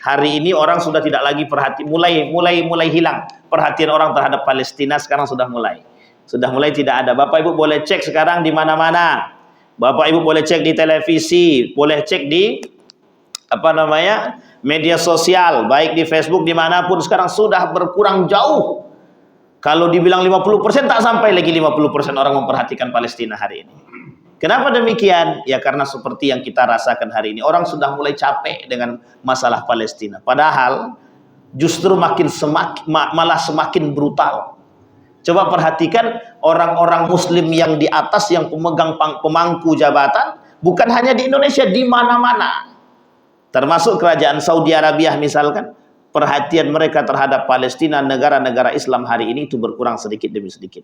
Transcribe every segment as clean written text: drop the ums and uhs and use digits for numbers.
Hari ini orang sudah tidak lagi mulai hilang perhatian orang terhadap Palestina. Sekarang sudah mulai tidak ada. Bapak Ibu boleh cek sekarang di mana-mana. Bapak Ibu boleh cek di televisi, boleh cek di media sosial, baik di Facebook dimanapun, sekarang sudah berkurang jauh. Kalau dibilang 50%, tak sampai lagi 50% orang memperhatikan Palestina hari ini. Kenapa demikian? Ya karena seperti yang kita rasakan hari ini, orang sudah mulai capek dengan masalah Palestina. Padahal justru malah semakin brutal. Coba perhatikan orang-orang muslim yang di atas, yang pemegang pemangku jabatan, bukan hanya di Indonesia, di mana-mana. Termasuk kerajaan Saudi Arabia misalkan, perhatian mereka terhadap Palestina, negara-negara Islam hari ini itu berkurang sedikit demi sedikit.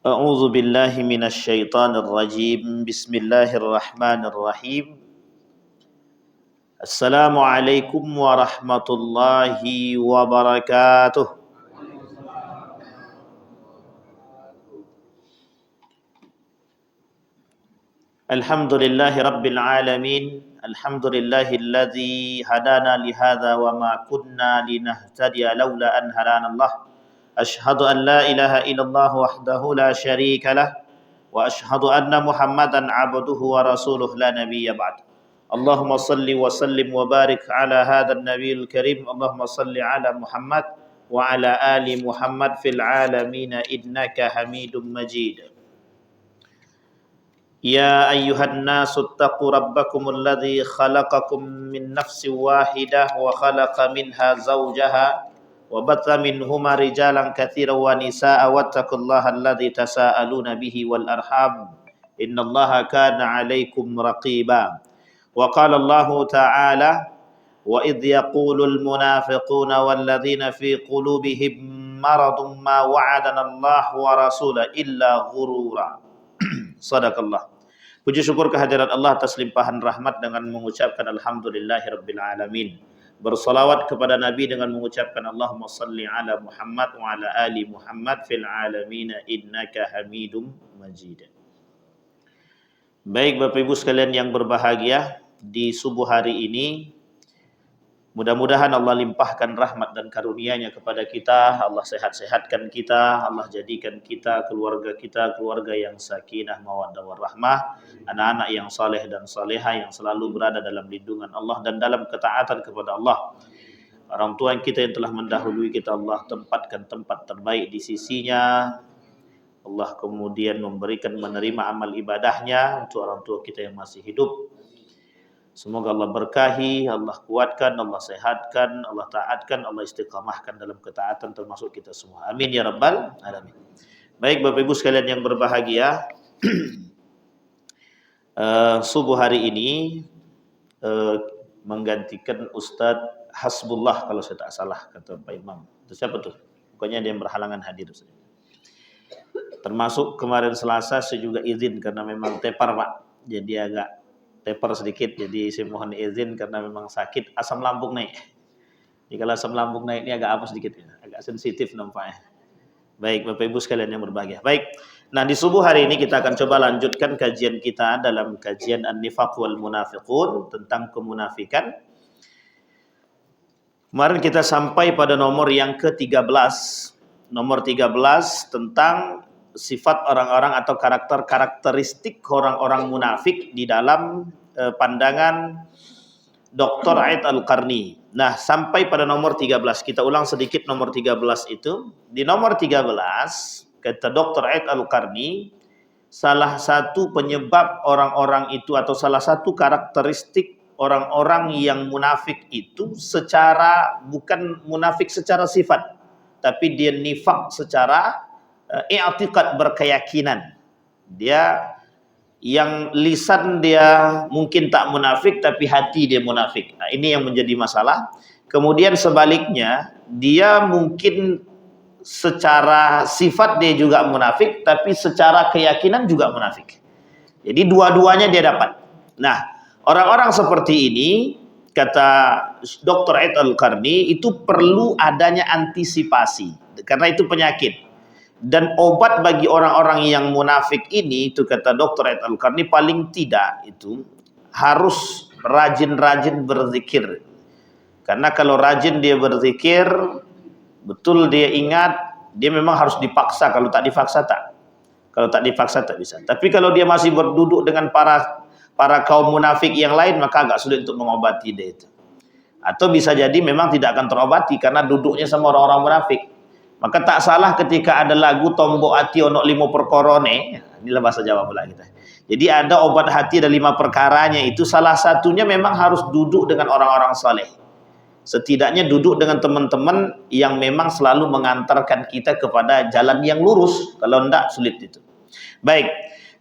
A'udzu billahi minasy syaithanir rajim. Bismillahirrahmanirrahim. Assalamualaikum warahmatullahi wabarakatuh. Alhamdulillahi rabbil alamin. Alhamdulillahilladzi hadana lihadza wa ma kunna linahtadiya laula an hadana Allah. Ashhadu an la ilaha illallah wahdahu la syarika lah wa ashhadu anna Muhammadan abduhu wa rasuluh la nabiyya ba'd. Allahumma salli wa sallim wa barik ala hadzal nabiyil karim. Allahumma salli ala Muhammad wa ala ali Muhammad fil alamin innaka Hamidum Majid. Ya ayyuhan nasu taqu rabbakumul ladzi khalaqakum min nafsin wahidah wa khalaqa minha zawjaha wa batha minhuma rijalan katsiran wa nisaa'a wattaqullaha alladzi tasaaluna bihi wal arham innallaha kana 'alaikum raqiba. Wa qala Allahu ta'ala wa idh yaqulul munafiquna wal ladzina fi qulubihim maradun ma wa'adana Allah wa rasuluhu illa ghurura. Sadaqallah. Puji syukur kehadirat Allah atas limpahan rahmat dengan mengucapkan alhamdulillahirabbil alamin. Bersolawat kepada Nabi dengan mengucapkan Allahumma salli ala Muhammad wa ala ali Muhammad fil alamin innaka Hamidum Majid. Baik Bapak Ibu sekalian yang berbahagia, di subuh hari ini mudah-mudahan Allah limpahkan rahmat dan karunia-Nya kepada kita. Allah sehat-sehatkan kita, Allah jadikan kita keluarga yang sakinah mawaddah warahmah, anak-anak yang saleh dan salehah yang selalu berada dalam lindungan Allah dan dalam ketaatan kepada Allah. Orang tua kita yang telah mendahului kita, Allah tempatkan tempat terbaik di sisinya. Allah kemudian menerima amal ibadahnya untuk orang tua kita yang masih hidup. Semoga Allah berkahi, Allah kuatkan, Allah sehatkan, Allah taatkan, Allah istiqamahkan dalam ketaatan termasuk kita semua. Amin ya rabbal alamin. Baik Bapak Ibu sekalian yang berbahagia, subuh hari ini menggantikan Ustadz Hasbullah kalau saya tak salah kata Pak Imam. Itu siapa tuh? Pokoknya dia yang berhalangan hadir. Termasuk kemarin Selasa saya juga izin karena memang tepar Pak. Jadi agak tepar sedikit, jadi saya mohon izin karena memang sakit, asam lambung naik. Jadi kalau asam lambung naik ini agak apa sedikit ya, agak sensitif nampaknya. Baik Bapak Ibu sekalian yang berbahagia. Baik. Nah, di subuh hari ini kita akan coba lanjutkan kajian kita dalam kajian An-Nifaq wal Munafiqun tentang kemunafikan. Kemarin kita sampai pada nomor yang ke-13. Nomor 13 tentang sifat orang-orang atau karakteristik orang-orang munafik di dalam pandangan Dr. Aid Al-Qarni. Nah, sampai pada nomor 13. Kita ulang sedikit nomor 13 itu. Di nomor 13, kata Dr. Aid Al-Qarni, salah satu penyebab orang-orang itu atau salah satu karakteristik orang-orang yang munafik itu bukan munafik secara sifat, tapi dia nifak secara i'tiqad, berkeyakinan. Dia yang lisan dia mungkin tak munafik tapi hati dia munafik. Nah, ini yang menjadi masalah. Kemudian sebaliknya, dia mungkin secara sifat dia juga munafik tapi secara keyakinan juga munafik. Jadi dua-duanya dia dapat. Nah, orang-orang seperti ini, kata Dr. Aid Al-Qarni, itu perlu adanya antisipasi karena itu penyakit. Dan obat bagi orang-orang yang munafik ini, itu kata Dr. Aid Al-Qarni, paling tidak itu harus rajin-rajin berzikir. Karena kalau rajin dia berzikir, betul dia ingat, dia memang harus dipaksa. Kalau tak dipaksa tak. Kalau tak dipaksa tak bisa. Tapi kalau dia masih berduduk dengan para kaum munafik yang lain, maka agak sulit untuk mengobati dia itu. Atau bisa jadi memang tidak akan terobati karena duduknya sama orang-orang munafik. Maka tak salah ketika ada lagu tombok hati ono 5 perkorone, inilah bahasa Jawa pula kita. Jadi ada obat hati ada 5 perkaranya, itu salah satunya memang harus duduk dengan orang-orang saleh. Setidaknya duduk dengan teman-teman yang memang selalu mengantarkan kita kepada jalan yang lurus. Kalau tidak sulit itu. Baik,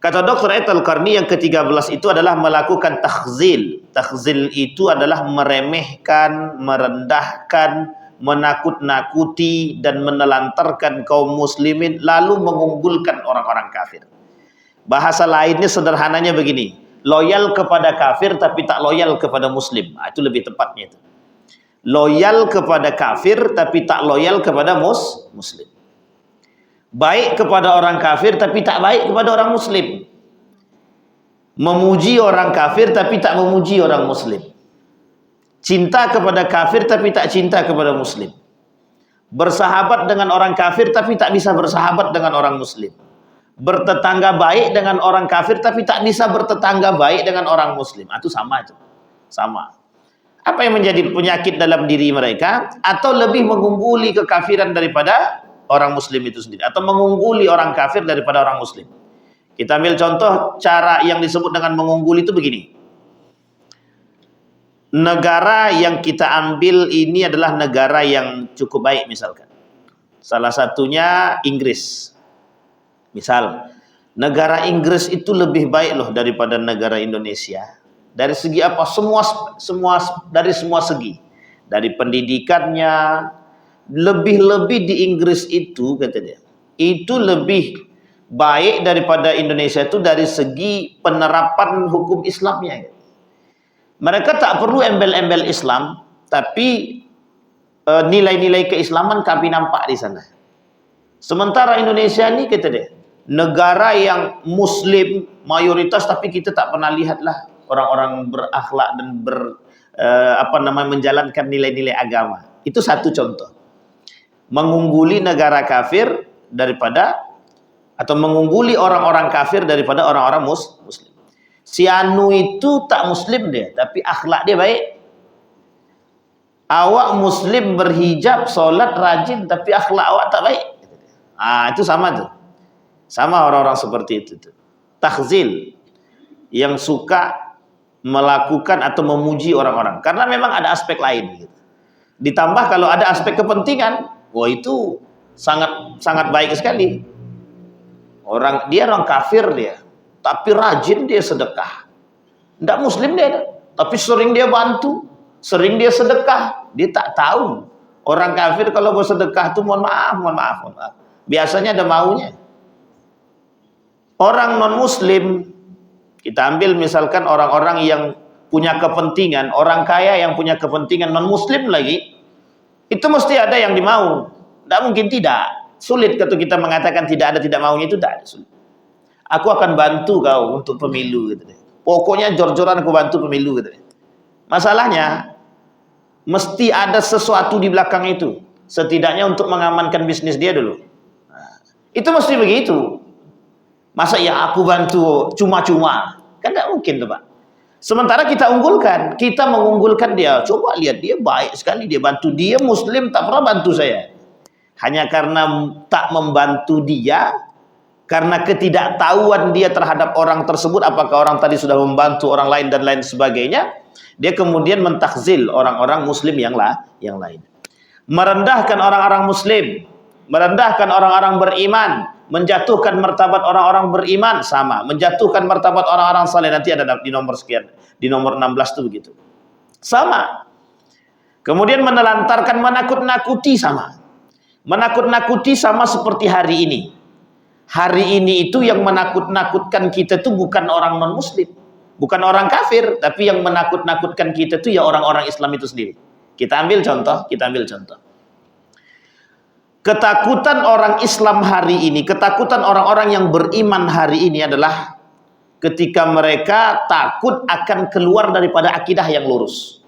kata Dr. Aid Al-Qarni yang ke-13 itu adalah melakukan takhzil. Takhzil itu adalah meremehkan, merendahkan, menakut-nakuti dan menelantarkan kaum muslimin lalu mengunggulkan orang-orang kafir. Bahasa lainnya sederhananya begini, loyal kepada kafir tapi tak loyal kepada muslim. Nah, itu lebih tepatnya itu. Loyal kepada kafir tapi tak loyal kepada muslim. Baik kepada orang kafir tapi tak baik kepada orang muslim. Memuji orang kafir tapi tak memuji orang muslim. Cinta kepada kafir tapi tak cinta kepada muslim. Bersahabat dengan orang kafir tapi tak bisa bersahabat dengan orang muslim. Bertetangga baik dengan orang kafir tapi tak bisa bertetangga baik dengan orang muslim. Itu sama itu. Sama. Apa yang menjadi penyakit dalam diri mereka? Atau lebih mengungguli kekafiran daripada orang muslim itu sendiri, atau mengungguli orang kafir daripada orang muslim. Kita ambil contoh cara yang disebut dengan mengungguli itu begini. Negara yang kita ambil ini adalah negara yang cukup baik misalkan. Salah satunya Inggris. Misal, negara Inggris itu lebih baik loh daripada negara Indonesia. Dari segi apa? Dari semua segi. Dari pendidikannya, lebih-lebih di Inggris itu kata dia, itu lebih baik daripada Indonesia itu dari segi penerapan hukum Islamnya. Mereka tak perlu embel-embel Islam, tapi nilai-nilai keislaman kami nampak di sana. Sementara Indonesia ini kata dia, negara yang Muslim mayoritas, tapi kita tak pernah lihatlah orang-orang berakhlak dan menjalankan nilai-nilai agama. Itu satu contoh. Mengungguli negara kafir daripada, atau mengungguli orang-orang kafir daripada orang-orang muslim. Si anu itu tak muslim dia, tapi akhlak dia baik. Awak muslim berhijab, solat rajin, tapi akhlak awak tak baik. Itu sama tuh. Sama orang-orang seperti itu tuh. Takhzil, yang suka melakukan atau memuji orang-orang, karena memang ada aspek lain gitu. Ditambah kalau ada aspek kepentingan, wah itu sangat baik sekali. Dia orang kafir dia, tapi rajin dia sedekah. Tidak muslim dia, tapi sering dia bantu, sering dia sedekah. Dia tak tahu orang kafir kalau bersedekah itu mohon maaf. Biasanya ada maunya. Orang non muslim, kita ambil misalkan orang-orang yang punya kepentingan, orang kaya yang punya kepentingan non muslim lagi, itu mesti ada yang dimau. Tidak mungkin tidak. Sulit kalau kita mengatakan tidak ada tidak maunya, itu tidak ada. Sulit. Aku akan bantu kau untuk pemilu gitu. Pokoknya jor-joran aku bantu pemilu gitu. Masalahnya mesti ada sesuatu di belakang itu. Setidaknya untuk mengamankan bisnis dia dulu. Itu mesti begitu. Masa ya aku bantu cuma-cuma? Kan tidak mungkin tuh Pak. Sementara kita mengunggulkan dia. Coba lihat dia baik sekali, dia bantu. Dia muslim tak pernah bantu saya. Hanya karena tak membantu dia, karena ketidaktahuan dia terhadap orang tersebut, apakah orang tadi sudah membantu orang lain dan lain sebagainya, dia kemudian mentakzil orang-orang muslim yang lain. Merendahkan orang-orang muslim, merendahkan orang-orang beriman, menjatuhkan martabat orang-orang beriman sama, menjatuhkan martabat orang-orang saleh nanti ada di nomor sekian, di nomor 16 itu begitu. Sama. Kemudian menelantarkan, menakut-nakuti sama. Menakut-nakuti sama seperti hari ini. Hari ini itu yang menakut-nakutkan kita itu bukan orang non-muslim, bukan orang kafir, tapi yang menakut-nakutkan kita itu ya orang-orang Islam itu sendiri. Kita ambil contoh. Ketakutan orang Islam hari ini, ketakutan orang-orang yang beriman hari ini adalah ketika mereka takut akan keluar daripada akidah yang lurus.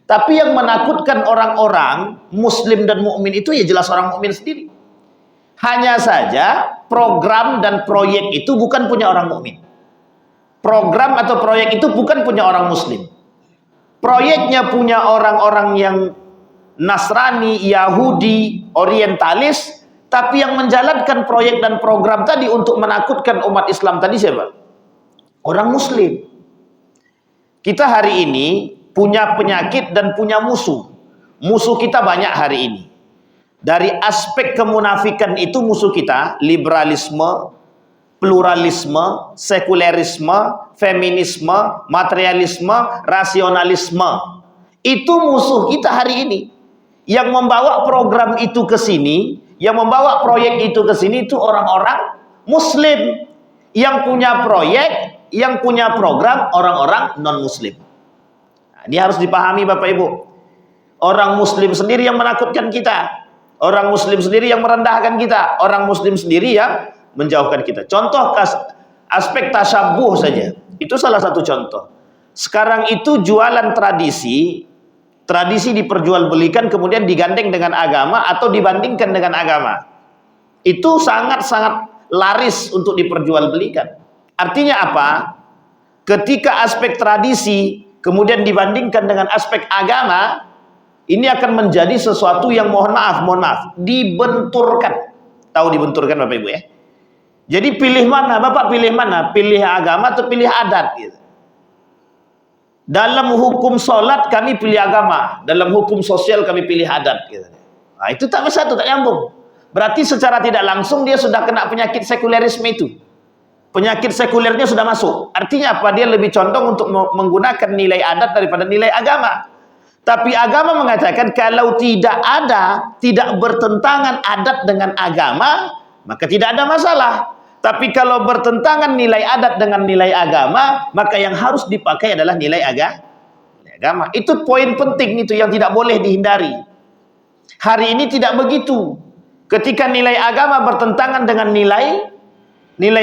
Tapi yang menakutkan orang-orang Muslim dan mukmin itu ya jelas orang mukmin sendiri. Hanya saja program dan proyek itu bukan punya orang mukmin. Program atau proyek itu bukan punya orang Muslim. Proyeknya punya orang-orang yang Nasrani, Yahudi, Orientalis, tapi yang menjalankan proyek dan program tadi untuk menakutkan umat Islam tadi siapa? Orang Muslim. Kita hari ini punya penyakit dan punya musuh. Musuh kita banyak hari ini. Dari aspek kemunafikan itu musuh kita, liberalisme, pluralisme, sekulerisme, feminisme, materialisme, rasionalisme. Itu musuh kita hari ini. Yang membawa program itu ke sini, yang membawa proyek itu ke sini itu orang-orang Muslim. Yang punya proyek, yang punya program orang-orang non-Muslim. Nah, ini harus dipahami Bapak Ibu. Orang Muslim sendiri yang menakutkan kita. Orang Muslim sendiri yang merendahkan kita. Orang Muslim sendiri yang menjauhkan kita. Contoh aspek tasyabuh saja. Itu salah satu contoh. Sekarang itu jualan tradisi diperjualbelikan kemudian digandeng dengan agama atau dibandingkan dengan agama. Itu sangat-sangat laris untuk diperjualbelikan. Artinya apa? Ketika aspek tradisi kemudian dibandingkan dengan aspek agama, ini akan menjadi sesuatu yang mohon maaf, dibenturkan. Tahu dibenturkan Bapak Ibu ya? Jadi pilih mana? Bapak pilih mana? Pilih agama atau pilih adat gitu. Dalam hukum sholat kami pilih agama, dalam hukum sosial kami pilih adat gitu. Nah, itu tak bersatu, tak nyambung. Berarti secara tidak langsung dia sudah kena penyakit sekulerisme itu. Penyakit sekulernya sudah masuk. Artinya apa? Dia lebih condong untuk menggunakan nilai adat daripada nilai agama. Tapi agama mengatakan kalau tidak bertentangan adat dengan agama, maka tidak ada masalah. Tapi kalau bertentangan nilai adat dengan nilai agama, maka yang harus dipakai adalah nilai agama. Itu poin penting itu yang tidak boleh dihindari. Hari ini tidak begitu. Ketika nilai agama bertentangan dengan nilai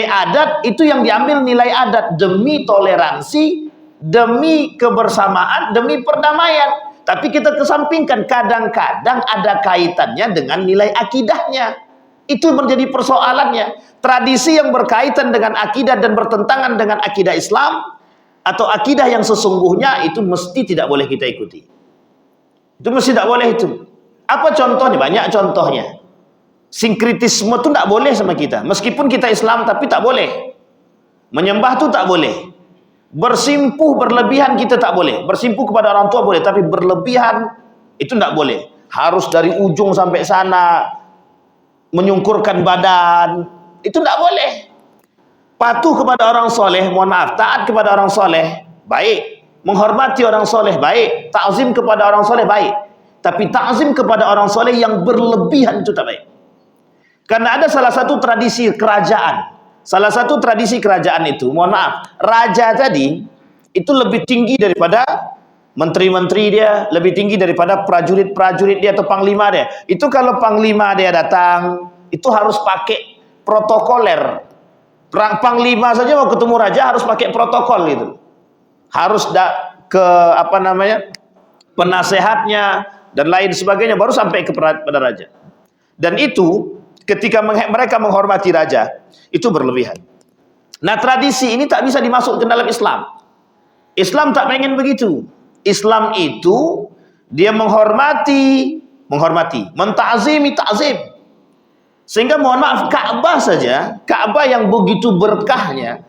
adat, itu yang diambil nilai adat demi toleransi, demi kebersamaan, demi perdamaian. Tapi kita kesampingkan, kadang-kadang ada kaitannya dengan nilai akidahnya. Itu menjadi persoalannya. Tradisi yang berkaitan dengan akidah dan bertentangan dengan akidah Islam atau akidah yang sesungguhnya itu mesti tidak boleh kita ikuti. Itu mesti tidak boleh itu. Apa contohnya? Banyak contohnya. Sinkritisme itu tidak boleh sama kita. Meskipun kita Islam tapi tak boleh. Menyembah itu tak boleh. Bersimpuh berlebihan kita tak boleh. Bersimpuh kepada orang tua boleh, tapi berlebihan itu tidak boleh. Harus dari ujung sampai sana, menyungkurkan badan. Itu tidak boleh. Patuh kepada orang soleh, mohon maaf, taat kepada orang soleh, baik. Menghormati orang soleh, baik. Ta'zim kepada orang soleh, baik. Tapi ta'zim kepada orang soleh yang berlebihan itu tak baik. Karena ada salah satu tradisi kerajaan. Salah satu tradisi kerajaan itu, mohon maaf, raja tadi itu lebih tinggi daripada menteri-menteri dia, lebih tinggi daripada prajurit-prajurit dia atau panglima dia. Itu kalau panglima dia datang, itu harus pakai protokoler. Panglima saja mau ketemu raja harus pakai protokol gitu. Harus penasehatnya dan lain sebagainya baru sampai kepada raja. Dan itu ketika mereka menghormati raja itu berlebihan. Nah, tradisi ini tak bisa dimasukkan dalam Islam. Islam tak pengen begitu. Islam itu dia menghormati, menta'zimi, ta'zim. Sehingga mohon maaf, Ka'bah saja, Ka'bah yang begitu berkahnya,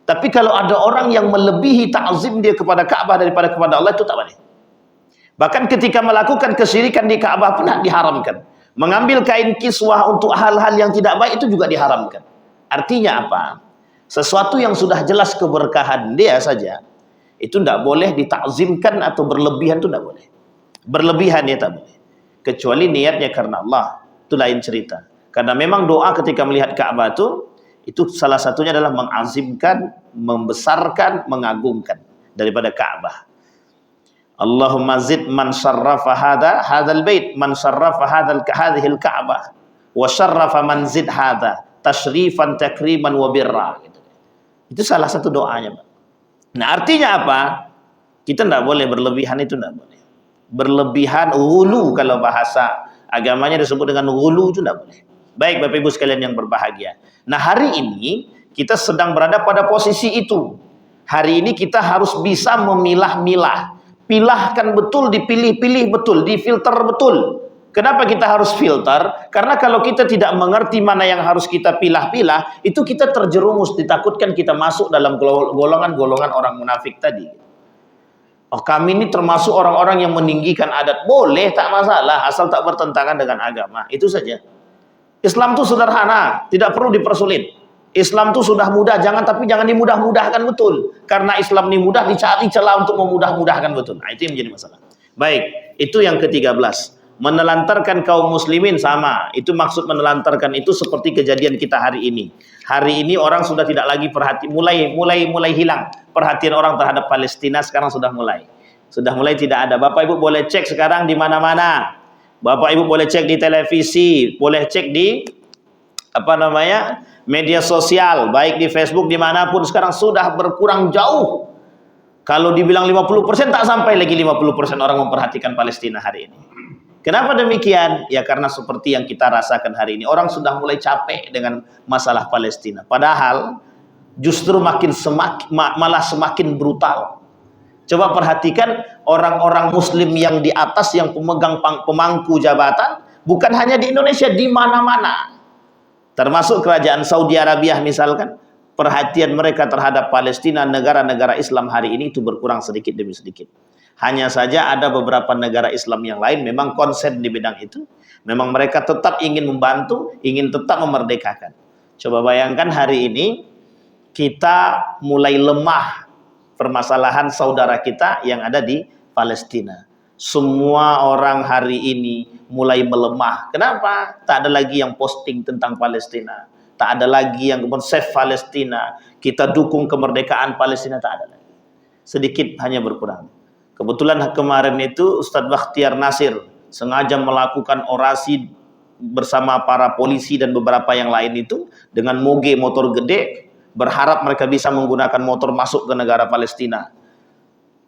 tapi kalau ada orang yang melebihi ta'zim dia kepada Ka'bah daripada kepada Allah, itu tak boleh. Bahkan ketika melakukan kesyirikan di Ka'bah pun diharamkan. Mengambil kain kiswah untuk hal-hal yang tidak baik itu juga diharamkan. Artinya apa? Sesuatu yang sudah jelas keberkahan dia saja, itu tidak boleh ditakzimkan atau berlebihan, itu tidak boleh. Berlebihan ya tak boleh. Kecuali niatnya karena Allah, itu lain cerita. Karena memang doa ketika melihat Ka'bah itu salah satunya adalah mengazimkan, membesarkan, mengagungkan daripada Ka'bah. Allahumma zid man syarrafa hadzal bait, man syarrafa hadhil Ka'bah, wa syarrafa man zid hadza tasyrifan takriman wa birra. Itu salah satu doanya, Pak. Nah, artinya apa? Kita tidak boleh berlebihan, itu tidak boleh. Berlebihan, ghulu kalau bahasa agamanya disebut dengan ghulu, itu tidak boleh. Baik Bapak Ibu sekalian yang berbahagia. Nah, hari ini kita sedang berada pada posisi itu. Hari ini kita harus bisa memilah-milah. Pilahkan betul, dipilih-pilih betul, difilter betul. Kenapa kita harus filter? Karena kalau kita tidak mengerti mana yang harus kita pilah-pilah, itu kita terjerumus, ditakutkan kita masuk dalam golongan-golongan orang munafik tadi. Oh, kami ini termasuk orang-orang yang meninggikan adat. Boleh, tak masalah, asal tak bertentangan dengan agama. Itu saja. Islam itu sederhana, tidak perlu dipersulit. Islam itu sudah mudah, tapi jangan dimudah-mudahkan betul. Karena Islam ini mudah, dicari celah untuk memudah-mudahkan betul. Nah, itu yang menjadi masalah. Baik, itu yang ke-13. Menelantarkan kaum muslimin sama. Itu maksud menelantarkan itu seperti kejadian kita hari ini. Hari ini orang sudah tidak lagi mulai hilang perhatian orang terhadap Palestina. Sekarang sudah mulai tidak ada. Bapak Ibu boleh cek sekarang di mana-mana. Bapak Ibu boleh cek di televisi, boleh cek di media sosial, baik di Facebook, dimanapun sekarang sudah berkurang jauh. Kalau dibilang 50%, tak sampai lagi 50% orang memperhatikan Palestina hari ini. Kenapa demikian? Ya karena seperti yang kita rasakan hari ini, orang sudah mulai capek dengan masalah Palestina. Padahal justru malah semakin brutal. Coba perhatikan orang-orang muslim yang di atas, yang pemegang pemangku jabatan, bukan hanya di Indonesia, di mana-mana. Termasuk kerajaan Saudi Arabia misalkan, perhatian mereka terhadap Palestina, negara-negara Islam hari ini itu berkurang sedikit demi sedikit. Hanya saja ada beberapa negara Islam yang lain memang konsen di bidang itu. Memang mereka tetap ingin membantu, ingin tetap memerdekakan. Coba bayangkan hari ini kita mulai lemah permasalahan saudara kita yang ada di Palestina. Semua orang hari ini mulai melemah. Kenapa? Tak ada lagi yang posting tentang Palestina. Tak ada lagi yang save Palestina. Kita dukung kemerdekaan Palestina. Tak ada lagi. Sedikit hanya berkurang. Kebetulan kemarin itu Ustadz Bakhtiar Nasir sengaja melakukan orasi bersama para polisi dan beberapa yang lain itu dengan moge motor gede, berharap mereka bisa menggunakan motor masuk ke negara Palestina,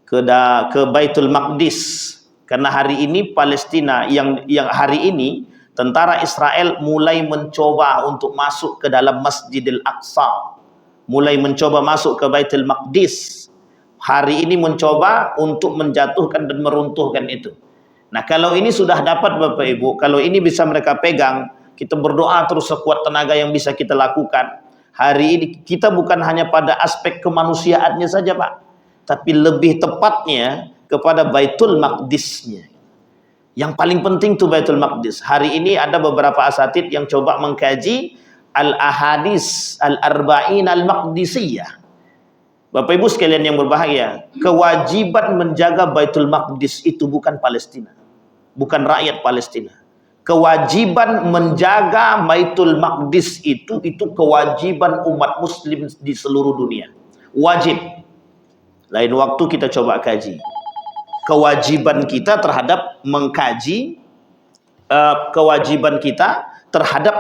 ke Baitul Maqdis. Karena hari ini Palestina yang hari ini tentara Israel mulai mencoba untuk masuk ke dalam Masjidil Aqsa, mulai mencoba masuk ke Baitul Maqdis. Hari ini mencoba untuk menjatuhkan dan meruntuhkan itu. Nah, kalau ini sudah dapat Bapak Ibu, kalau ini bisa mereka pegang, kita berdoa terus sekuat tenaga yang bisa kita lakukan. Hari ini kita bukan hanya pada aspek kemanusiaannya saja, Pak, tapi lebih tepatnya kepada Baitul Maqdisnya. Yang paling penting itu Baitul Maqdis. Hari ini ada beberapa asatid yang coba mengkaji al-ahadis al-arba'in al-maqdisiyah. Bapak Ibu sekalian yang berbahagia, kewajiban menjaga Baitul Maqdis itu bukan Palestina, bukan rakyat Palestina. Kewajiban menjaga Baitul Maqdis itu kewajiban umat muslim di seluruh dunia. Wajib. Lain waktu kita coba kaji kewajiban kita terhadap mengkaji kewajiban kita terhadap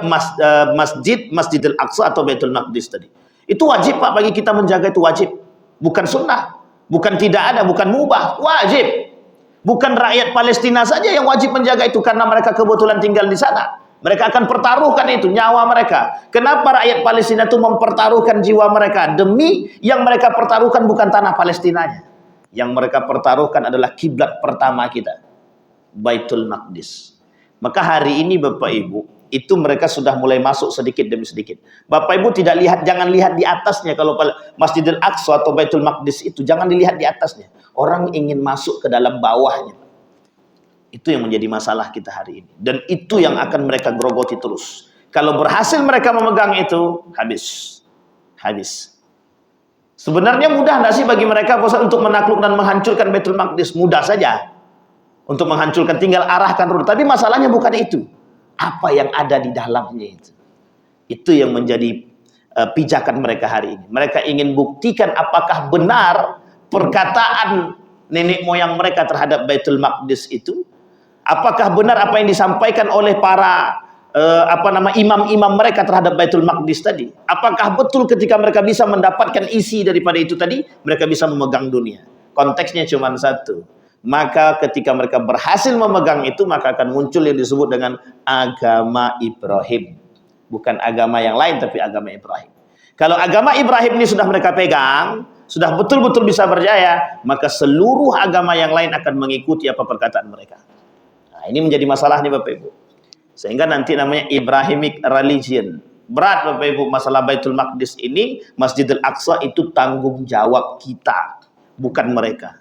Masjidil Aqsa atau Baitul Maqdis tadi. Itu wajib Pak bagi kita menjaga, itu wajib. Bukan sunnah, bukan tidak ada, bukan mubah, wajib. Bukan rakyat Palestina saja yang wajib menjaga itu karena mereka kebetulan tinggal di sana. Mereka akan pertaruhkan itu, nyawa mereka. Kenapa rakyat Palestina itu mempertaruhkan jiwa mereka? Demi yang mereka pertaruhkan bukan tanah Palestinanya. Yang mereka pertaruhkan adalah kiblat pertama kita, Baitul Maqdis. Maka hari ini Bapak Ibu, itu mereka sudah mulai masuk sedikit demi sedikit. Bapak Ibu jangan lihat di atasnya. Kalau Masjidil Aqsa atau Baitul Maqdis itu, jangan dilihat di atasnya. Orang ingin masuk ke dalam bawahnya. Itu yang menjadi masalah kita hari ini. Dan itu yang akan mereka grogoti terus. Kalau berhasil mereka memegang itu, habis. Habis. Sebenarnya mudah nggak sih bagi mereka untuk menakluk dan menghancurkan Baitul Maqdis? Mudah saja. Untuk menghancurkan, tinggal arahkan rudal. Tapi masalahnya bukan itu. Apa yang ada di dalamnya itu. Itu yang menjadi pijakan mereka hari ini. Mereka ingin buktikan apakah benar perkataan nenek moyang mereka terhadap Baitul Maqdis itu. Apakah benar apa yang disampaikan oleh para imam-imam mereka terhadap Baitul Maqdis tadi? Apakah betul ketika mereka bisa mendapatkan isi daripada itu tadi, mereka bisa memegang dunia? Konteksnya cuma satu. Maka ketika mereka berhasil memegang itu, maka akan muncul yang disebut dengan agama Ibrahim. Bukan agama yang lain, tapi agama Ibrahim. Kalau agama Ibrahim ini sudah mereka pegang, sudah betul-betul bisa berjaya, maka seluruh agama yang lain akan mengikuti apa perkataan mereka. Nah, ini menjadi masalahnya Bapak Ibu. Sehingga nanti namanya Ibrahimic religion. Berat Bapak Ibu masalah Baitul Maqdis ini, Masjidil Aqsa itu tanggung jawab kita, bukan mereka.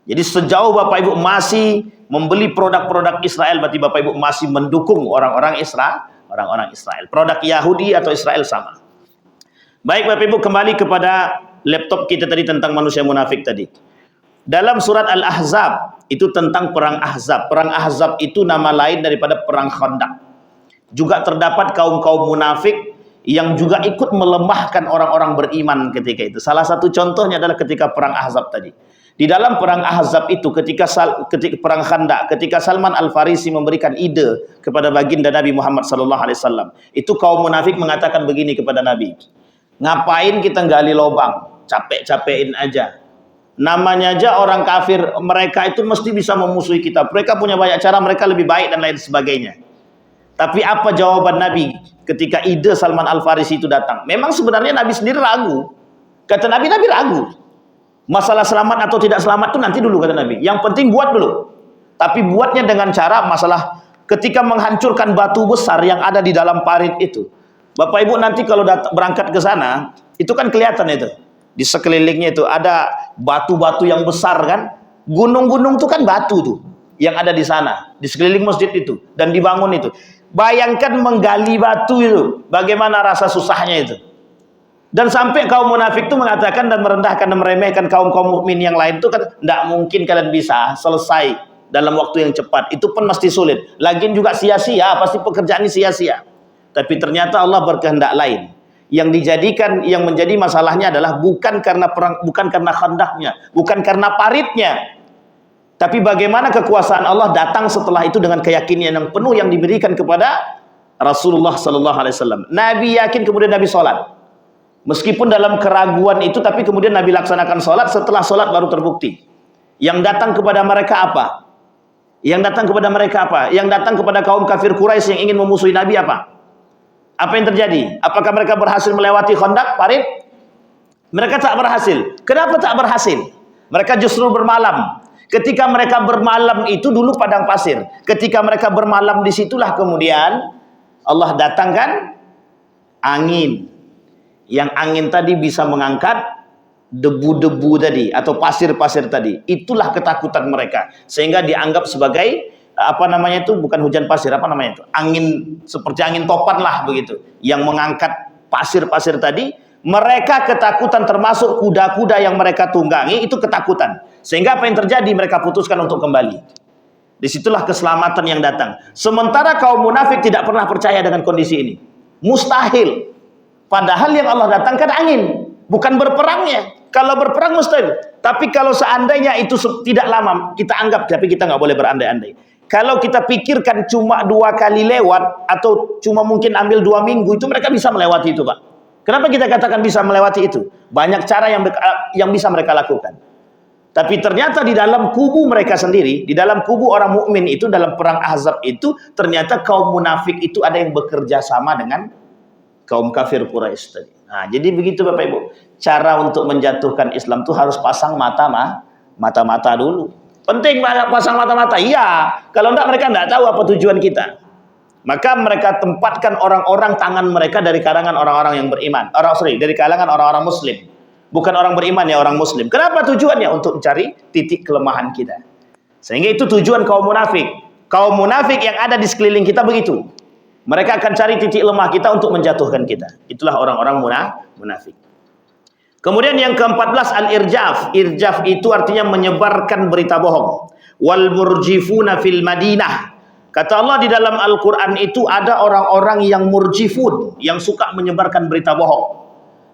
Jadi sejauh Bapak Ibu masih membeli produk-produk Israel, berarti Bapak Ibu masih mendukung orang-orang Israel. Produk Yahudi atau Israel sama. Baik Bapak Ibu, kembali kepada laptop kita tadi tentang manusia munafik tadi. Dalam surat Al-Ahzab itu tentang perang Ahzab. Perang Ahzab itu nama lain daripada perang Khandaq. Juga terdapat kaum-kaum munafik yang juga ikut melemahkan orang-orang beriman ketika itu. Salah satu contohnya adalah ketika perang Ahzab tadi. Di dalam perang Ahzab itu ketika perang Khandaq, ketika Salman Al-Farisi memberikan ide kepada baginda Nabi Muhammad SAW, itu kaum munafik mengatakan begini kepada Nabi. Ngapain kita gali lubang? Capek-capekin aja. Namanya aja orang kafir, mereka itu mesti bisa memusuhi kita. Mereka punya banyak cara, mereka lebih baik dan lain sebagainya. Tapi apa jawaban Nabi ketika ide Salman Al-Farisi itu datang? Memang sebenarnya Nabi sendiri ragu. Kata Nabi ragu. Masalah selamat atau tidak selamat itu nanti dulu kata Nabi. Yang penting buat dulu. Tapi buatnya dengan cara masalah ketika menghancurkan batu besar yang ada di dalam parit itu. Bapak Ibu nanti kalau berangkat ke sana, itu kan kelihatan itu. Di sekelilingnya itu ada batu-batu yang besar kan. Gunung-gunung itu kan batu tuh yang ada di sana, di sekeliling masjid itu dan dibangun itu. Bayangkan menggali batu itu, bagaimana rasa susahnya itu. Dan sampai kaum munafik itu mengatakan dan merendahkan dan meremehkan kaum-kaum mukmin yang lain itu kan, tidak mungkin kalian bisa selesai dalam waktu yang cepat. Itu pun mesti sulit. Lagian juga sia-sia, pasti pekerjaan ini sia-sia. Tapi ternyata Allah berkehendak lain. Yang dijadikan, yang menjadi masalahnya adalah bukan karena perang, bukan karena khandaknya, bukan karena paritnya, tapi bagaimana kekuasaan Allah datang setelah itu dengan keyakinan yang penuh yang diberikan kepada Rasulullah SAW. Nabi yakin, kemudian Nabi sholat, meskipun dalam keraguan itu, tapi kemudian Nabi laksanakan sholat. Setelah sholat baru terbukti. Yang datang kepada mereka apa? Yang datang kepada mereka apa? Yang datang kepada kaum kafir Quraisy yang ingin memusuhi Nabi apa? Apa yang terjadi? Apakah mereka berhasil melewati Khandaq, parit? Mereka tak berhasil. Kenapa tak berhasil? Mereka justru bermalam. Ketika mereka bermalam itu dulu padang pasir. Ketika mereka bermalam disitulah kemudian Allah datangkan angin. Yang angin tadi bisa mengangkat debu-debu tadi atau pasir-pasir tadi. Itulah ketakutan mereka. Sehingga dianggap sebagai bukan hujan pasir, angin, seperti angin topan lah begitu, yang mengangkat pasir-pasir tadi. Mereka ketakutan, termasuk kuda-kuda yang mereka tunggangi itu ketakutan, sehingga apa yang terjadi, mereka putuskan untuk kembali. Disitulah keselamatan yang datang. Sementara kaum munafik tidak pernah percaya dengan kondisi ini, mustahil. Padahal yang Allah datangkan angin, bukan berperangnya. Kalau berperang mustahil. Tapi kalau seandainya itu tidak lama, kita anggap, tapi kita nggak boleh berandai-andai. Kalau kita pikirkan cuma 2 kali lewat, atau cuma mungkin ambil 2 minggu, itu mereka bisa melewati itu, Pak. Kenapa kita katakan bisa melewati itu? Banyak cara yang bisa mereka lakukan. Tapi ternyata di dalam kubu mereka sendiri, di dalam kubu orang mukmin itu, dalam perang Ahzab itu, ternyata kaum munafik itu ada yang bekerja sama dengan kaum kafir Quraisy tadi. Nah, jadi begitu Bapak Ibu. Cara untuk menjatuhkan Islam itu harus pasang mata-mata dulu. Penting pasang mata-mata. Iya, kalau enggak mereka enggak tahu apa tujuan kita. Maka mereka tempatkan orang-orang tangan mereka dari kalangan orang-orang yang beriman. Dari kalangan orang-orang muslim. Bukan orang beriman ya, orang muslim. Kenapa tujuannya? Untuk mencari titik kelemahan kita. Sehingga itu tujuan kaum munafik. Kaum munafik yang ada di sekeliling kita begitu. Mereka akan cari titik lemah kita untuk menjatuhkan kita. Itulah orang-orang munafik. Kemudian yang ke-14 al-irjaf. Irjaf itu artinya menyebarkan berita bohong. Wal murjifuna fil Madinah. Kata Allah di dalam Al-Quran itu ada orang-orang yang murjifun, yang suka menyebarkan berita bohong.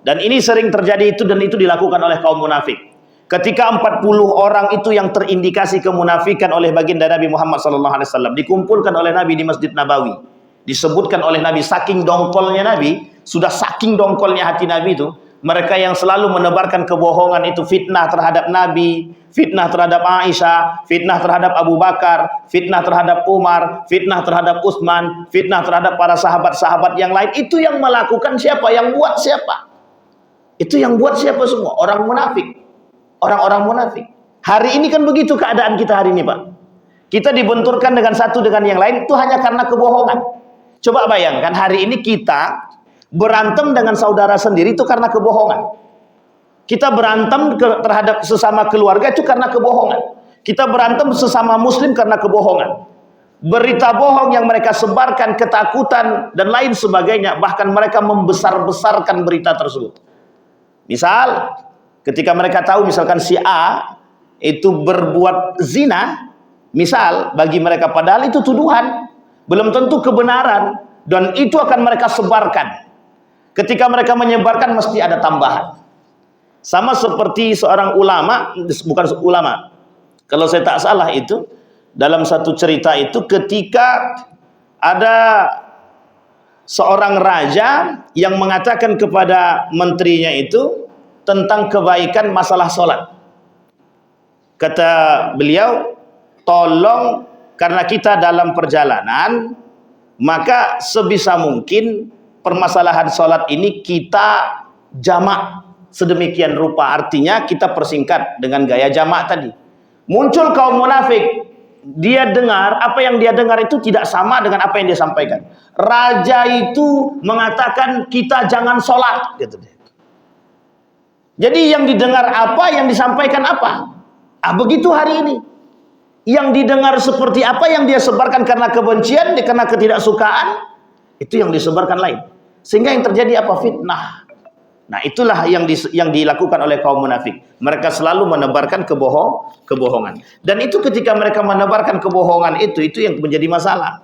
Dan ini sering terjadi itu, dan itu dilakukan oleh kaum munafik. Ketika 40 orang itu yang terindikasi kemunafikan oleh baginda Nabi Muhammad SAW dikumpulkan oleh Nabi di Masjid Nabawi. Disebutkan oleh Nabi, saking dongkolnya Nabi, sudah saking dongkolnya hati Nabi itu, mereka yang selalu menebarkan kebohongan itu, fitnah terhadap Nabi, fitnah terhadap Aisyah, fitnah terhadap Abu Bakar, fitnah terhadap Umar, fitnah terhadap Utsman, fitnah terhadap para sahabat-sahabat yang lain. Itu yang melakukan siapa? Yang buat siapa? Itu yang buat siapa semua? Orang munafik. Orang-orang munafik. Hari ini kan begitu keadaan kita hari ini, Pak. Kita dibenturkan dengan satu dengan yang lain itu hanya karena kebohongan. Coba bayangkan hari ini kita berantem dengan saudara sendiri itu karena kebohongan. Kita berantem terhadap sesama keluarga itu karena kebohongan. Kita berantem sesama muslim karena kebohongan. Berita bohong yang mereka sebarkan, ketakutan dan lain sebagainya, bahkan mereka membesar-besarkan berita tersebut. Misal, ketika mereka tahu misalkan si A itu berbuat zina, misal bagi mereka padahal itu tuduhan, belum tentu kebenaran, dan itu akan mereka sebarkan. Ketika mereka menyebarkan mesti ada tambahan. Sama seperti seorang ulama, bukan ulama, kalau saya tak salah itu, dalam satu cerita itu ketika ada seorang raja yang mengatakan kepada menterinya itu tentang kebaikan masalah sholat. Kata beliau, tolong karena kita dalam perjalanan, maka sebisa mungkin permasalahan sholat ini kita jamak sedemikian rupa. Artinya kita persingkat dengan gaya jamak tadi. Muncul kaum munafik. Dia dengar, apa yang dia dengar itu tidak sama dengan apa yang dia sampaikan. Raja itu mengatakan kita jangan sholat, gitu. Jadi yang didengar apa, yang disampaikan apa. Begitu hari ini. Yang didengar seperti apa, yang dia sebarkan karena kebencian, karena ketidaksukaan, itu yang disebarkan lain. Sehingga yang terjadi apa? Fitnah. Nah, itulah yang dilakukan oleh kaum munafik. Mereka selalu menebarkan kebohongan. Dan itu ketika mereka menebarkan kebohongan itu yang menjadi masalah.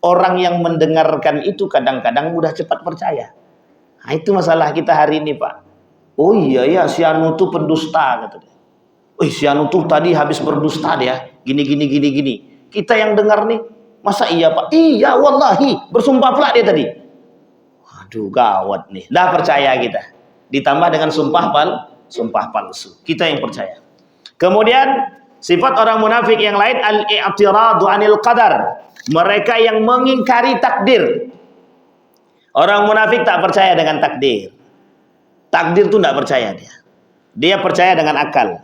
Orang yang mendengarkan itu kadang-kadang mudah cepat percaya. Nah, itu masalah kita hari ini, Pak. Oh iya ya, si Anu itu pendusta, kata dia. Si Anu tuh tadi habis berdusta dia, gini. Kita yang dengar nih, masa iya, Pak? Iya, wallahi, bersumpah pula dia tadi. Aduh, gawat nih. Dah percaya kita. Ditambah dengan sumpah palsu. Kita yang percaya. Kemudian sifat orang munafik yang lain, al-i'tiradu 'anil qadar. Mereka yang mengingkari takdir. Orang munafik tak percaya dengan takdir. Takdir itu tidak percaya dia. Dia percaya dengan akal.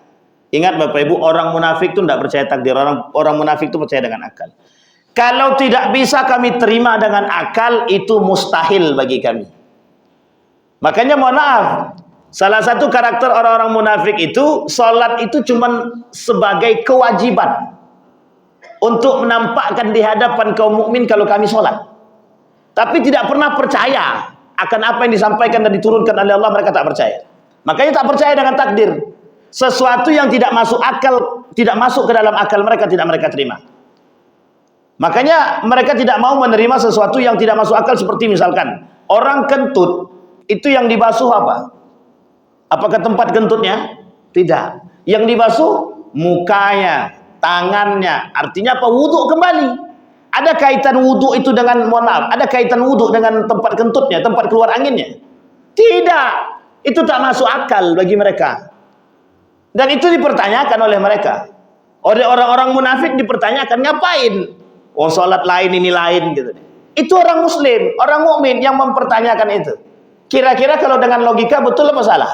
Ingat Bapak Ibu, orang munafik itu tidak percaya takdir. Orang munafik itu percaya dengan akal. Kalau tidak bisa kami terima dengan akal, itu mustahil bagi kami. Makanya mohon maaf, salah satu karakter orang-orang munafik itu, sholat itu cuma sebagai kewajiban untuk menampakkan di hadapan kaum mukmin kalau kami sholat. Tapi tidak pernah percaya akan apa yang disampaikan dan diturunkan oleh Allah. Mereka tak percaya. Makanya tak percaya dengan takdir. Sesuatu yang tidak masuk akal, tidak masuk ke dalam akal mereka, tidak mereka terima. Makanya mereka tidak mau menerima sesuatu yang tidak masuk akal. Seperti misalkan orang kentut, itu yang dibasuh apa? Apakah tempat kentutnya? Tidak. Yang dibasuh mukanya, tangannya. Artinya apa? Wudhu kembali. Ada kaitan wudhu itu dengan, mohon maaf, ada kaitan wudhu dengan tempat kentutnya, tempat keluar anginnya? Tidak. Itu tak masuk akal bagi mereka. Dan itu dipertanyakan oleh mereka. Oleh orang-orang munafik dipertanyakan, ngapain? Oh, sholat lain, ini lain, gitu. Itu orang muslim, orang mukmin yang mempertanyakan itu. Kira-kira kalau dengan logika betul apa salah?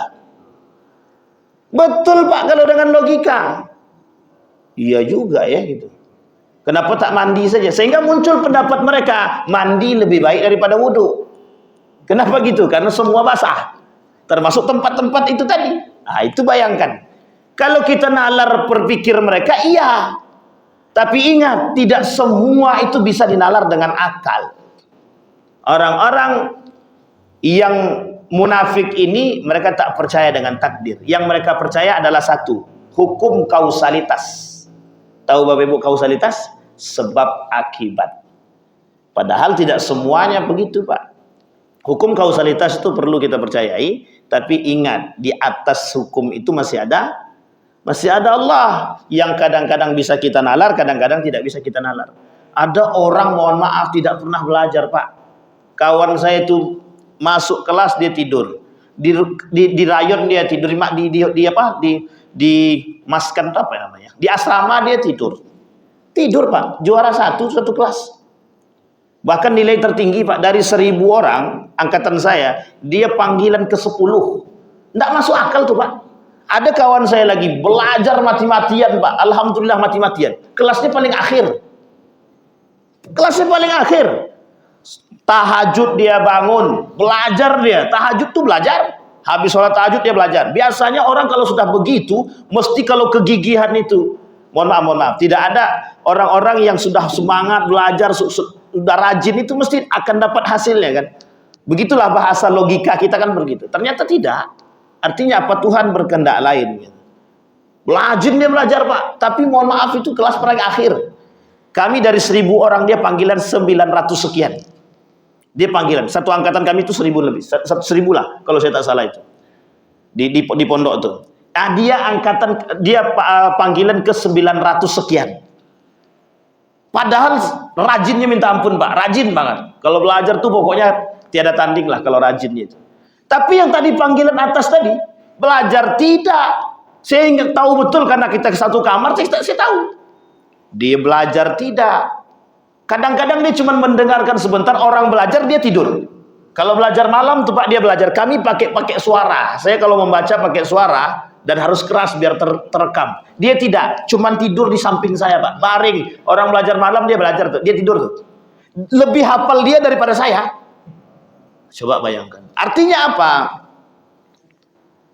Betul, Pak, kalau dengan logika. Iya juga ya, gitu. Kenapa tak mandi saja? Sehingga muncul pendapat mereka, mandi lebih baik daripada wudhu. Kenapa gitu? Karena semua basah. Termasuk tempat-tempat itu tadi. Nah, itu bayangkan. Kalau kita nalar berpikir mereka, iya. Tapi ingat, tidak semua itu bisa dinalar dengan akal. Orang-orang yang munafik ini, mereka tak percaya dengan takdir. Yang mereka percaya adalah satu, hukum kausalitas. Tahu Bapak Ibu kausalitas? Sebab akibat. Padahal tidak semuanya begitu, Pak. Hukum kausalitas itu perlu kita percayai, tapi ingat, di atas hukum itu masih ada Allah yang kadang-kadang bisa kita nalar, kadang-kadang tidak bisa kita nalar. Ada orang, mohon maaf, tidak pernah belajar, Pak. Kawan saya itu masuk kelas dia tidur, di rayon dia tidur, di maskan apa namanya, di asrama dia tidur, Pak, juara satu kelas. Bahkan nilai tertinggi, Pak, dari 1000 orang angkatan saya, dia panggilan ke-10. Nggak masuk akal tuh, Pak. Ada kawan saya lagi belajar mati-matian, Pak. Alhamdulillah mati-matian. Kelasnya paling akhir. Tahajud dia bangun, belajar dia. Tahajud tuh belajar. Habis sholat tahajud dia belajar. Biasanya orang kalau sudah begitu, mesti kalau kegigihan itu, mohon maaf, tidak ada orang-orang yang sudah semangat belajar, sudah rajin itu mesti akan dapat hasilnya kan. Begitulah bahasa logika kita kan begitu. Ternyata tidak. Artinya apa? Tuhan berkehendak lain. Rajin dia belajar, Pak. Tapi mohon maaf itu kelas paling akhir. Kami dari 1000 orang dia panggilan 900 sekian. Dia panggilan. Satu angkatan kami itu 1000 lebih. 1000 lah kalau saya tak salah itu. Di pondok itu. Nah, dia panggilan ke 900 sekian. Padahal rajinnya minta ampun, Pak. Rajin banget. Kalau belajar tuh pokoknya tiada tanding lah kalau rajinnya itu. Tapi yang tadi panggilan atas tadi, belajar tidak. Saya ingat tahu betul karena kita satu kamar, saya tahu. Dia belajar tidak. Kadang-kadang dia cuma mendengarkan sebentar, orang belajar dia tidur. Kalau belajar malam tuh Pak dia belajar. Kami pakai suara. Saya kalau membaca pakai suara dan harus keras biar terekam. Dia tidak, cuma tidur di samping saya, Pak. Baring. Orang belajar malam dia belajar tuh, dia tidur tuh. Lebih hafal dia daripada saya. Coba bayangkan. Artinya apa?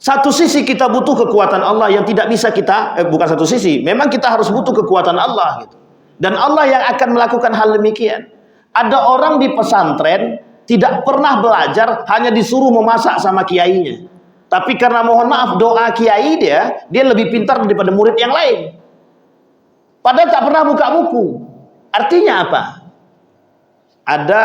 Satu sisi kita butuh kekuatan Allah yang tidak bisa kita, bukan satu sisi. Memang kita harus butuh kekuatan Allah gitu. Dan Allah yang akan melakukan hal demikian. Ada orang di pesantren tidak pernah belajar, hanya disuruh memasak sama kiainya. Tapi karena mohon maaf doa kiai dia lebih pintar daripada murid yang lain. Padahal tak pernah buka buku. Artinya apa? Ada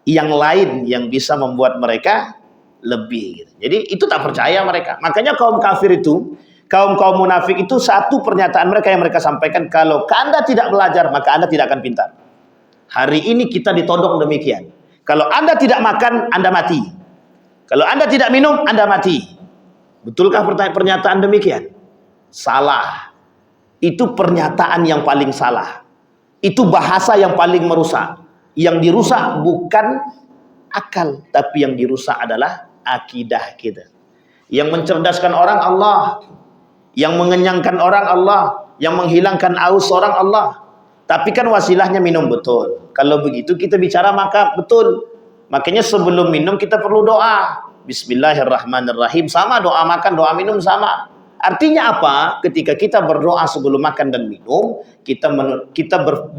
yang lain yang bisa membuat mereka lebih gitu. Jadi itu tak percaya mereka. Makanya kaum kafir itu, kaum munafik itu, satu pernyataan mereka yang mereka sampaikan, kalau Anda tidak belajar maka Anda tidak akan pintar. Hari ini kita ditodong demikian. Kalau Anda tidak makan, Anda mati. Kalau Anda tidak minum, Anda mati. Betulkah pernyataan demikian? Salah. Itu pernyataan yang paling salah. Itu bahasa yang paling merusak. Yang dirusak bukan akal, tapi yang dirusak adalah akidah kita. Yang mencerdaskan orang Allah, yang mengenyangkan orang Allah, yang menghilangkan aus orang Allah. Tapi kan wasilahnya minum, betul. Kalau begitu kita bicara maka betul. Makanya sebelum minum kita perlu doa. Bismillahirrahmanirrahim. Sama doa makan, doa minum sama. Artinya apa? Ketika kita berdoa sebelum makan dan minum, kita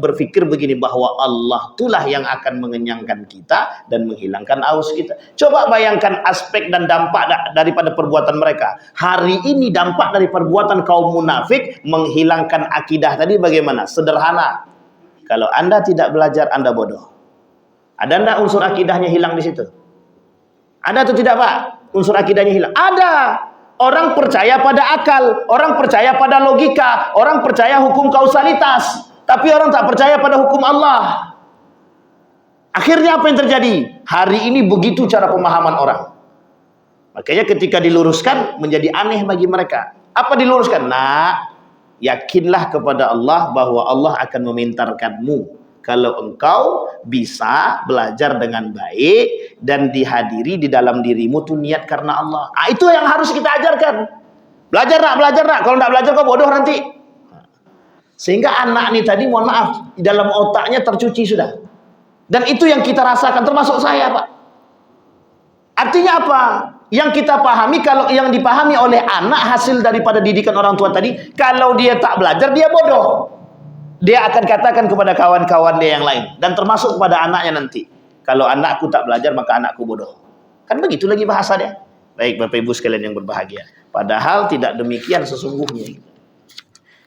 berpikir begini, bahwa Allah itulah yang akan mengenyangkan kita dan menghilangkan aus kita. Coba bayangkan aspek dan dampak daripada perbuatan mereka. Hari ini dampak dari perbuatan kaum munafik menghilangkan akidah tadi bagaimana? Sederhana. Kalau Anda tidak belajar, Anda bodoh. Ada enggak unsur akidahnya hilang di situ? Ada atau tidak, Pak? Unsur akidahnya hilang? Ada. Orang percaya pada akal, orang percaya pada logika, orang percaya hukum kausalitas, tapi orang tak percaya pada hukum Allah. Akhirnya apa yang terjadi? Hari ini begitu cara pemahaman orang. Makanya ketika diluruskan menjadi aneh bagi mereka. Apa diluruskan? Nah, yakinlah kepada Allah bahwa Allah akan memintarkanmu kalau engkau bisa belajar dengan baik dan dihadiri di dalam dirimu tuh niat karena Allah. Ah, itu yang harus kita ajarkan. Belajar nak. Kalau tidak belajar kau bodoh nanti. Sehingga anak ini tadi, mohon maaf, di dalam otaknya tercuci sudah. Dan itu yang kita rasakan, termasuk saya, Pak. Artinya apa? Yang kita pahami, kalau yang dipahami oleh anak hasil daripada didikan orang tua tadi, kalau dia tak belajar dia bodoh. Dia akan katakan kepada kawan-kawan dia yang lain, dan termasuk kepada anaknya nanti. Kalau anakku tak belajar, maka anakku bodoh. Kan begitu lagi bahasa dia. Baik Bapak Ibu sekalian yang berbahagia. Padahal tidak demikian sesungguhnya.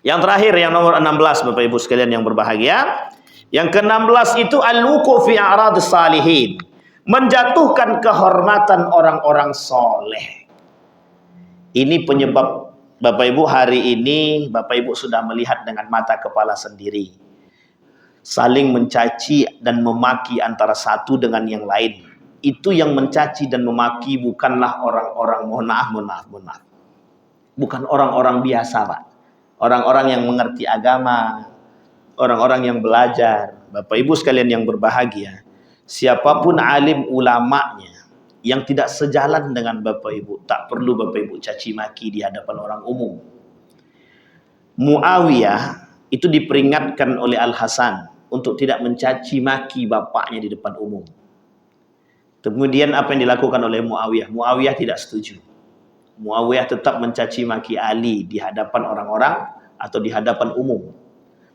Yang terakhir, yang nomor 16 Bapak Ibu sekalian yang berbahagia. Yang ke-16 itu al-wuqu fi a'radis salihin. Menjatuhkan kehormatan orang-orang soleh. Ini penyebab Bapak Ibu hari ini, Bapak Ibu sudah melihat dengan mata kepala sendiri. Saling mencaci dan memaki antara satu dengan yang lain. Itu yang mencaci dan memaki bukanlah orang-orang, mohon maaf. Bukan orang-orang biasa, Pak. Orang-orang yang mengerti agama, orang-orang yang belajar. Bapak Ibu sekalian yang berbahagia, siapapun alim ulamanya yang tidak sejalan dengan Bapak Ibu, tak perlu Bapak Ibu caci maki di hadapan orang umum. Muawiyah itu diperingatkan oleh Al-Hasan untuk tidak mencaci maki bapaknya di depan umum. Kemudian apa yang dilakukan oleh Muawiyah? Muawiyah tidak setuju. Muawiyah tetap mencaci maki Ali di hadapan orang-orang atau di hadapan umum.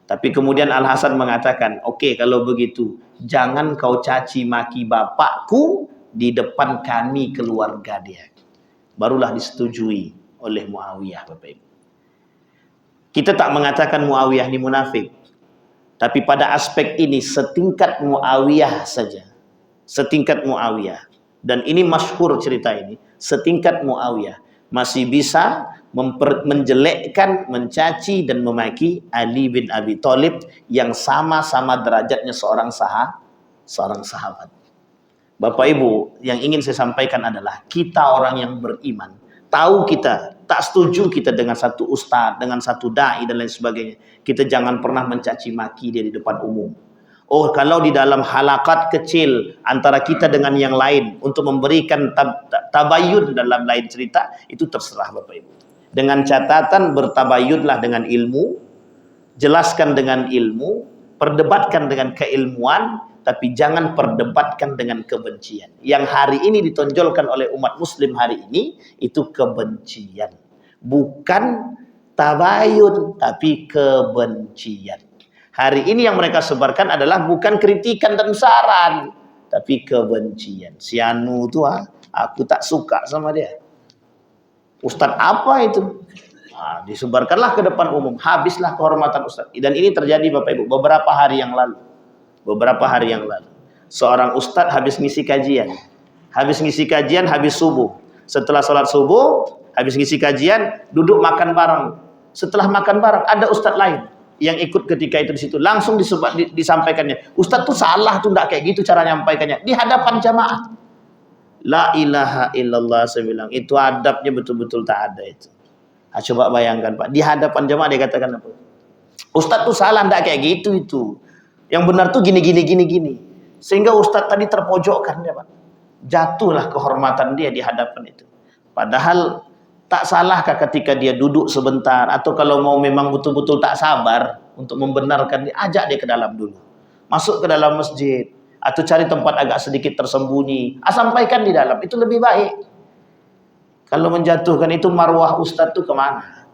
Tapi kemudian Al-Hasan mengatakan, oke, kalau begitu, jangan kau caci maki bapakku di depan kami keluarga dia. Barulah disetujui oleh Muawiyah, Bapak Ibu. Kita tak mengatakan Muawiyah ini munafik. Tapi pada aspek ini setingkat Muawiyah saja. Setingkat Muawiyah. Dan ini masyhur cerita ini. Setingkat Muawiyah masih bisa menjelekkan, mencaci dan memaki Ali bin Abi Thalib yang sama-sama derajatnya seorang sahabat. Bapak Ibu, yang ingin saya sampaikan adalah kita orang yang beriman, tahu kita tak setuju kita dengan satu ustadz, dengan satu dai dan lain sebagainya, kita jangan pernah mencaci maki dia di depan umum. Oh, kalau di dalam halakat kecil antara kita dengan yang lain untuk memberikan tabayun dalam lain cerita, itu terserah Bapak Ibu. Dengan catatan bertabayunlah dengan ilmu, jelaskan dengan ilmu, perdebatkan dengan keilmuan, tapi jangan perdebatkan dengan kebencian. Yang hari ini ditonjolkan oleh umat muslim hari ini, itu kebencian. Bukan tabayun, tapi kebencian. Hari ini yang mereka sebarkan adalah bukan kritikan dan saran, tapi kebencian. Si Anu itu, aku tak suka sama dia. Ustadz apa itu? Nah, disebarkanlah ke depan umum. Habislah kehormatan ustadz. Dan ini terjadi Bapak Ibu beberapa hari yang lalu. Seorang ustadz habis ngisi kajian. Habis subuh. Setelah sholat subuh, habis ngisi kajian, duduk makan bareng. Setelah makan bareng, ada ustadz lain yang ikut ketika itu di situ, langsung disampaikannya, ustadz tuh salah tuh, enggak kayak gitu cara nyampaikannya di hadapan jamaah. La ilaha illallah, saya bilang itu adabnya betul-betul tak ada itu. Coba bayangkan Pak, di hadapan jamaah dia katakan apa? Ustadz tuh salah, enggak kayak gitu itu. Yang benar tuh gini. Sehingga ustadz tadi terpojokkan ya Pak. Jatuhlah kehormatan dia di hadapan itu. Padahal tak salahkah ketika dia duduk sebentar, atau kalau mau memang betul-betul tak sabar untuk membenarkan, ajak dia ke dalam dulu. Masuk ke dalam masjid, atau cari tempat agak sedikit tersembunyi. Sampaikan di dalam, itu lebih baik. Kalau menjatuhkan itu marwah ustadz itu kemana?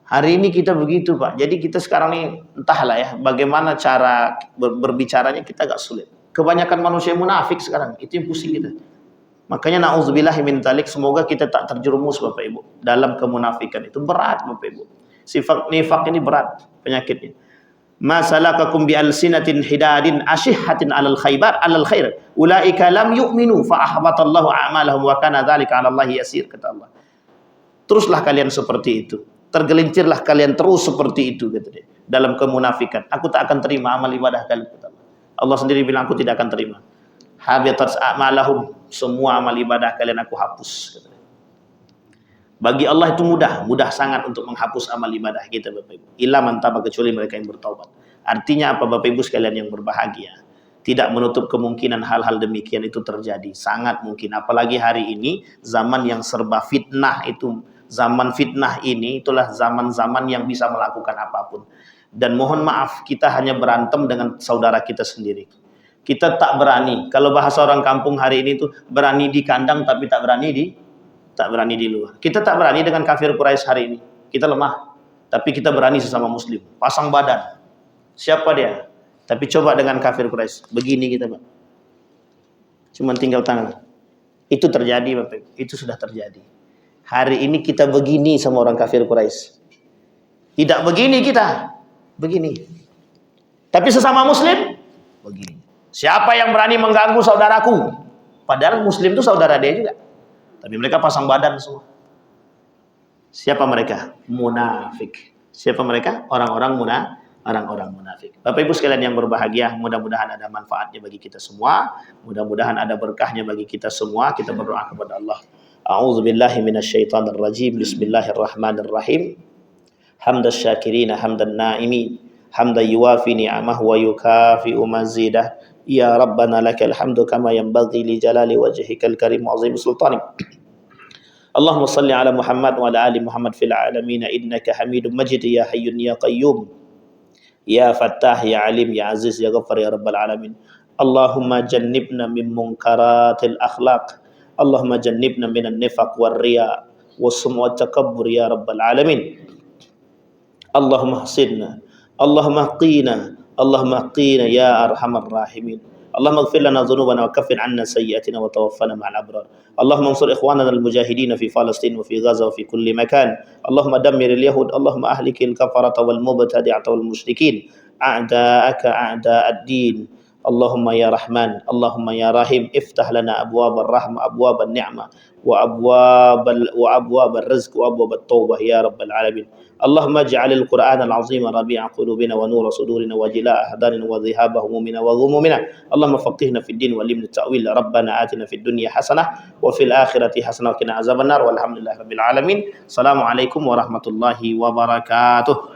Hari ini kita begitu Pak. Jadi kita sekarang ini entahlah ya, bagaimana cara berbicaranya kita agak sulit. Kebanyakan manusia munafik sekarang, itu yang pusing kita. Makanya na'udzubillahi min dzalik, semoga kita tak terjerumus Bapak Ibu dalam kemunafikan. Itu berat Bapak Ibu. Sifat nifak ini berat penyakitnya. Ma salakakum bi alsinatin hidadin ashihatin alal khair ulaika lam yu'minu fa ahbatallahu a'malahum wa kana dzalika 'ala Allahi yasir, kata Allah. Teruslah kalian seperti itu. Tergelincirlah kalian terus seperti itu, kata dia. Dalam kemunafikan, aku tak akan terima amal ibadah kalian, kata Allah. Allah sendiri bilang aku tidak akan terima. Habitat a'malahum, semua amal ibadah kalian aku hapus. Bagi Allah itu mudah sangat untuk menghapus amal ibadah kita Bapak Ibu. Illa man taba, kecuali mereka yang bertaubat. Artinya apa Bapak Ibu sekalian yang berbahagia? Tidak menutup kemungkinan hal-hal demikian itu terjadi. Sangat mungkin. Apalagi hari ini zaman yang serba fitnah itu. Zaman fitnah ini itulah zaman-zaman yang bisa melakukan apapun. Dan mohon maaf, kita hanya berantem dengan saudara kita sendiri. Kita tak berani. Kalau bahasa orang kampung hari ini tuh berani di kandang tapi tak berani di luar. Kita tak berani dengan kafir Quraisy hari ini. Kita lemah. Tapi kita berani sesama muslim. Pasang badan. Siapa dia? Tapi coba dengan kafir Quraisy. Begini kita, Pak. Cuma tinggal tangan. Itu terjadi, Bapak. Itu sudah terjadi. Hari ini kita begini sama orang kafir Quraisy. Tidak begini kita. Begini. Tapi sesama muslim begini. Siapa yang berani mengganggu saudaraku? Padahal muslim itu saudara dia juga. Tapi mereka pasang badan semua. Siapa mereka? Munafik. Siapa mereka? Orang-orang munafik. Bapak Ibu sekalian yang berbahagia, mudah-mudahan ada manfaatnya bagi kita semua, mudah-mudahan ada berkahnya bagi kita semua. Kita berdoa kepada Allah. A'udzubillahi minasyaitonirrajim. Bismillahirrahmanirrahim. Hamdas syakirin, hamdan naimin, hamdan yuwafi ni'amah wa yukafi'u mazidah. Ya Rabbana lakal hamdu kama yanbaghi li jalali wajhikal karim wa azim sultanik. Allahumma salli ala Muhammad wa ala ali Muhammad fil alamin innaka Hamidum Majid ya Hayyun ya Qayyum ya Fattah ya Alim ya Aziz ya Ghaffar ya Rabbal alamin. Allahumma jannibna min munkaratil akhlaq. Allahumma jannibna minan nifaq war riya was-sum' wat takabbur ya Rabbal alamin. Allahumma hasidna, Allahumma qina ya arhamar rahimin. Allahumma ighfir lana dhunubana wa kaffir 'anna sayyi'atina wa tawaffana ma'al abrar. Allahumma ansur ikhwanana al-mujahidin fi Palestin wa fi Gaza wa fi kulli makan. Allahumma dammir al-yahud, Allahumma ahlikil kafarata wal mubtadi'ata wal musyrikin. A'da'aka a'da'ad-din. Allahumma ya Rahman, Allahumma ya Rahim, iftah lana abwab ar-rahmah, abwab an-ni'mah wa abwab ar-rizq wa abwab at-taubah ya rabbal alamin. Allahumma ij'alil Qur'an al-'azim rabi'a qulubina wa nura sudurina wa jilaa ahdanina wa dhihaba humumina wa ghumumina. Allahumma faqihna fid din wa limna ta'wil. Rabbana atina fid dunya hasanah wa fil akhirati hasanah wa qina azabannar. Walhamdulillahirabbil alamin. Assalamualaikum warahmatullahi wabarakatuh.